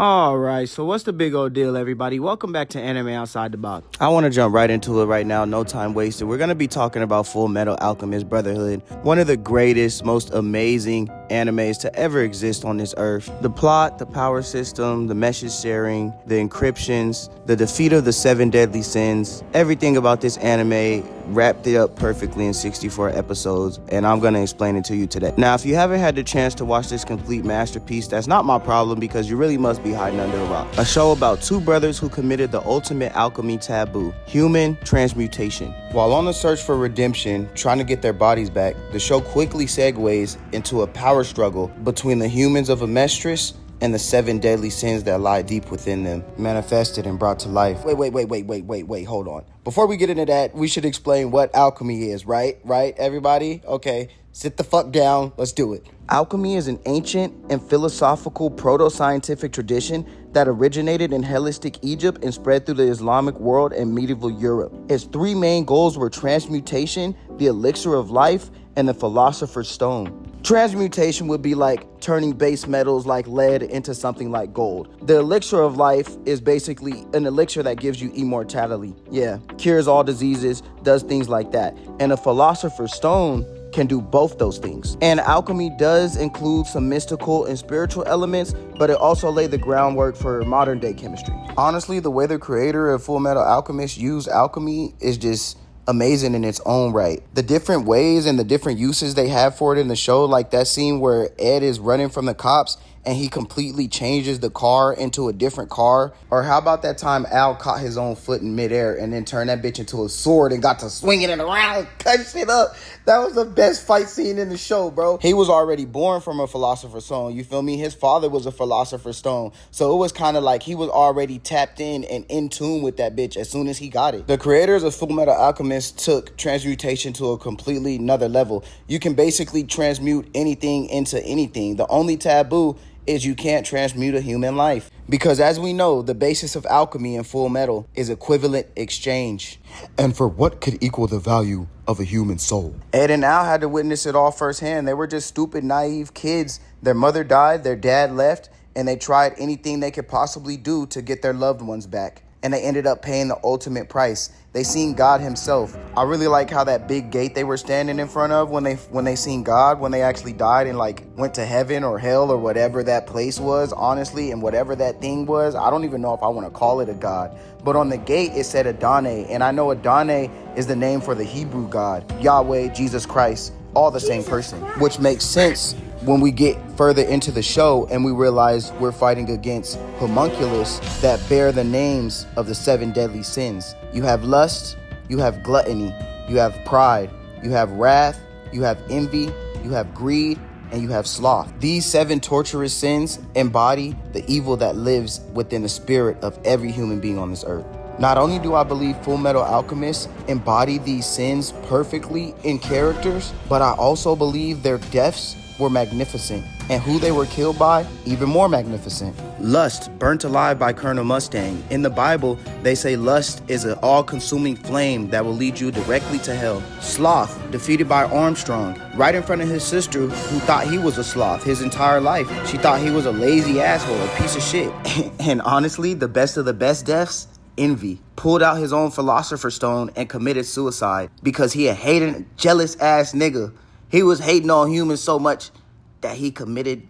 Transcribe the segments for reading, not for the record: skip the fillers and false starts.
Alright, so what's the big old deal, everybody? Welcome back to Anime Outside the Box. I want to jump right into it right now, no time wasted. We're going to be talking about Full Metal Alchemist Brotherhood, one of the greatest, most amazing animes to ever exist on this earth. The plot, the power system, the message sharing, the encryptions, the defeat of the 7 deadly sins, everything about this anime wrapped it up perfectly in 64 episodes, and I'm going to explain it to you today. Now, if you haven't had the chance to watch this complete masterpiece, that's not my problem because you really must be hiding under a rock. A show about two brothers who committed the ultimate alchemy taboo, human transmutation. While on the search for redemption, trying to get their bodies back, the show quickly segues into a power struggle between the humans of Amestris and the 7 deadly sins that lie deep within them, manifested and brought to life. Wait, hold on. Before we get into that, we should explain what alchemy is, right? Right, everybody? Okay, sit the fuck down. Let's do it. Alchemy is an ancient and philosophical proto-scientific tradition that originated in Hellenistic Egypt and spread through the Islamic world and medieval Europe. Its 3 main goals were transmutation, the elixir of life, and the philosopher's stone. Transmutation would be like turning base metals like lead into something like gold. The elixir of life is basically an elixir that gives you immortality. Yeah, cures all diseases, does things like that. And a philosopher's stone can do both those things. And alchemy does include some mystical and spiritual elements, but it also laid the groundwork for modern day chemistry. Honestly, the way the creator of Full Metal Alchemist used alchemy is just amazing in its own right. The different ways and the different uses they have for it in the show, like that scene where Ed is running from the cops and he completely changes the car into a different car. Or how about that time Al caught his own foot in midair and then turned that bitch into a sword and got to swinging it around, cut shit up. That was the best fight scene in the show, bro. He was already born from a philosopher's stone, you feel me? His father was a philosopher's stone. So it was kind of like he was already tapped in and in tune with that bitch as soon as he got it. The creators of Full Metal Alchemist took transmutation to a completely another level. You can basically transmute anything into anything. The only taboo is you can't transmute a human life. Because as we know, the basis of alchemy in Full Metal is equivalent exchange. And for what could equal the value of a human soul? Ed and Al had to witness it all firsthand. They were just stupid, naive kids. Their mother died, their dad left, and they tried anything they could possibly do to get their loved ones back. And they ended up paying the ultimate price. They seen God himself. I really like how that big gate they were standing in front of when they seen God, when they actually died and like went to heaven or hell or whatever that place was, honestly, and whatever that thing was. I don't even know if I want to call it a God. But on the gate, it said Adonai. And I know Adonai is the name for the Hebrew God, Yahweh, Jesus Christ, all the same person, which makes sense when we get further into the show and we realize we're fighting against homunculus that bear the names of the 7 deadly sins. You have lust, you have gluttony, you have pride, you have wrath, you have envy, you have greed, and you have sloth. These 7 torturous sins embody the evil that lives within the spirit of every human being on this earth. Not only do I believe Full Metal Alchemist embody these sins perfectly in characters, but I also believe their deaths were magnificent, and who they were killed by, even more magnificent. Lust, burnt alive by Colonel Mustang. In the Bible, they say lust is an all-consuming flame that will lead you directly to hell. Sloth, defeated by Armstrong, right in front of his sister who thought he was a sloth his entire life. She thought he was a lazy asshole, a piece of shit. And honestly, the best of the best deaths, Envy, pulled out his own philosopher's stone and committed suicide because he a hating, jealous ass nigga. He was hating on humans so much that he committed,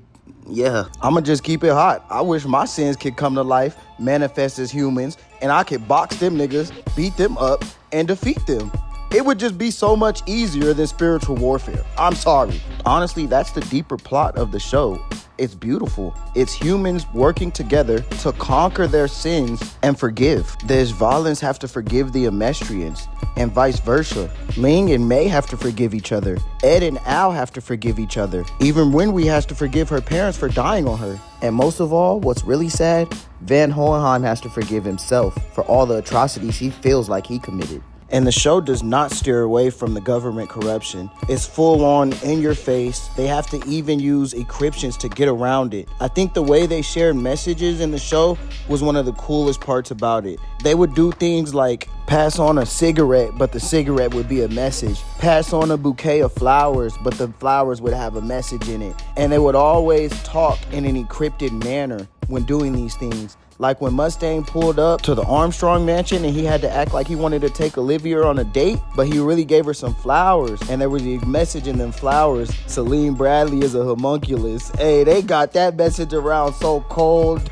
I'ma just keep it hot. I wish my sins could come to life, manifest as humans, and I could box them niggas, beat them up, and defeat them. It would just be so much easier than spiritual warfare. I'm sorry. Honestly, that's the deeper plot of the show. It's beautiful. It's humans working together to conquer their sins and forgive. The Ishvalans have to forgive the Amestrians, and vice versa. Ling and May have to forgive each other. Ed and Al have to forgive each other. Even Winry has to forgive her parents for dying on her. And most of all, what's really sad, Van Hohenheim has to forgive himself for all the atrocities he feels like he committed. And the show does not steer away from the government corruption. It's full on, in your face. They have to even use encryptions to get around it. I think the way they shared messages in the show was one of the coolest parts about it. They would do things like pass on a cigarette, but the cigarette would be a message. Pass on a bouquet of flowers, but the flowers would have a message in it. And they would always talk in an encrypted manner. when doing these things. Like when Mustang pulled up to the Armstrong mansion and he had to act like he wanted to take Olivia on a date, but he really gave her some flowers. And there was a message in them flowers: Celine Bradley is a homunculus. Hey, they got that message around so cold.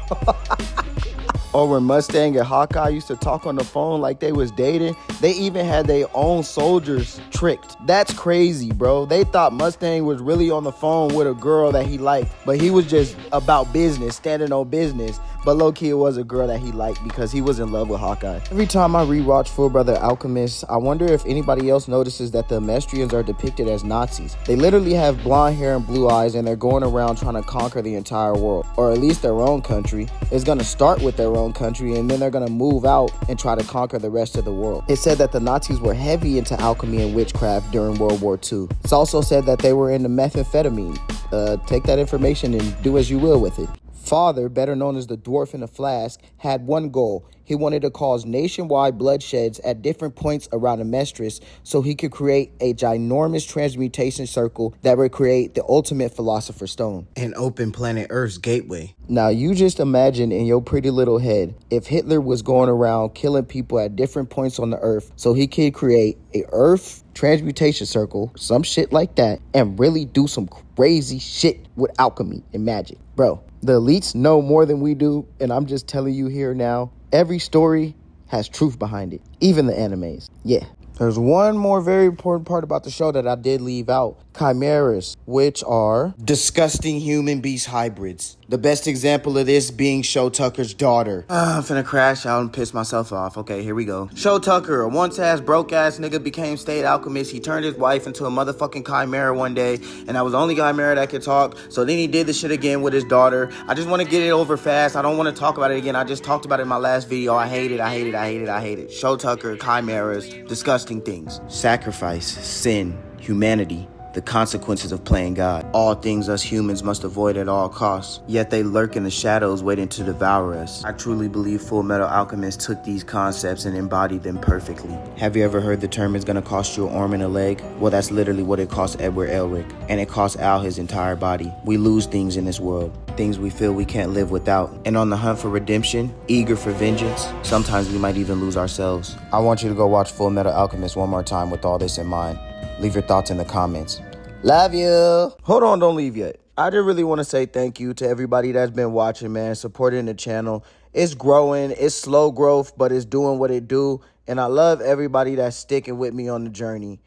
Or when Mustang and Hawkeye used to talk on the phone like they was dating. They even had their own soldiers tricked. That's crazy, bro. They thought Mustang was really on the phone with a girl that he liked, but he was just about business, standing on business. But low-key, it was a girl that he liked because he was in love with Hawkeye. Every time I rewatch Full Brother Alchemist, I wonder if anybody else notices that the Amestrians are depicted as Nazis. They literally have blonde hair and blue eyes, and they're going around trying to conquer the entire world, or at least their own country. It's gonna start with their own country, and then they're gonna move out and try to conquer the rest of the world. It said that the Nazis were heavy into alchemy and witchcraft during World War II. It's also said that they were into methamphetamine. Take that information and do as you will with it. Father, better known as the Dwarf in a Flask, had one goal. He wanted to cause nationwide bloodsheds at different points around Amestris so he could create a ginormous transmutation circle that would create the ultimate Philosopher's Stone and open planet Earth's gateway. Now, you just imagine in your pretty little head if Hitler was going around killing people at different points on the Earth so he could create a Earth transmutation circle, some shit like that, and really do some crazy shit with alchemy and magic. Bro, the elites know more than we do, and I'm just telling you here now, every story has truth behind it, even the animes. Yeah. There's one more very important part about the show that I did leave out. Chimeras, which are disgusting human beast hybrids. The best example of this being Show Tucker's daughter. I'm finna crash out and piss myself off. Okay, here we go. Show Tucker, a once-ass, broke-ass nigga, became state alchemist. He turned his wife into a motherfucking chimera one day, and that was the only chimera that could talk. So then he did the shit again with his daughter. I just want to get it over fast. I don't want to talk about it again. I just talked about it in my last video. I hate it. I hate it. I hate it. I hate it. Show Tucker, chimeras, disgusting things. Sacrifice, sin, humanity, the consequences of playing God. All things us humans must avoid at all costs, yet they lurk in the shadows waiting to devour us. I truly believe Full Metal Alchemist took these concepts and embodied them perfectly. Have you ever heard the term "it's gonna cost you an arm and a leg"? Well, that's literally what it cost Edward Elric, and it cost Al his entire body. We lose things in this world, things we feel we can't live without. And on the hunt for redemption, eager for vengeance, sometimes we might even lose ourselves. I want you to go watch Full Metal Alchemist one more time with all this in mind. Leave your thoughts in the comments. Love you. Hold on, don't leave yet. I just really want to say thank you to everybody that's been watching, man, supporting the channel. It's growing. It's slow growth, but it's doing what it do. And I love everybody that's sticking with me on the journey.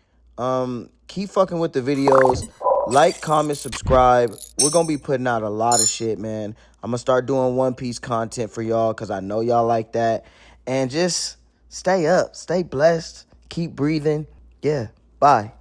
Keep fucking with the videos. Like, comment, subscribe. We're going to be putting out a lot of shit, man. I'm going to start doing One Piece content for y'all because I know y'all like that. And just stay up. Stay blessed. Keep breathing. Yeah. Bye.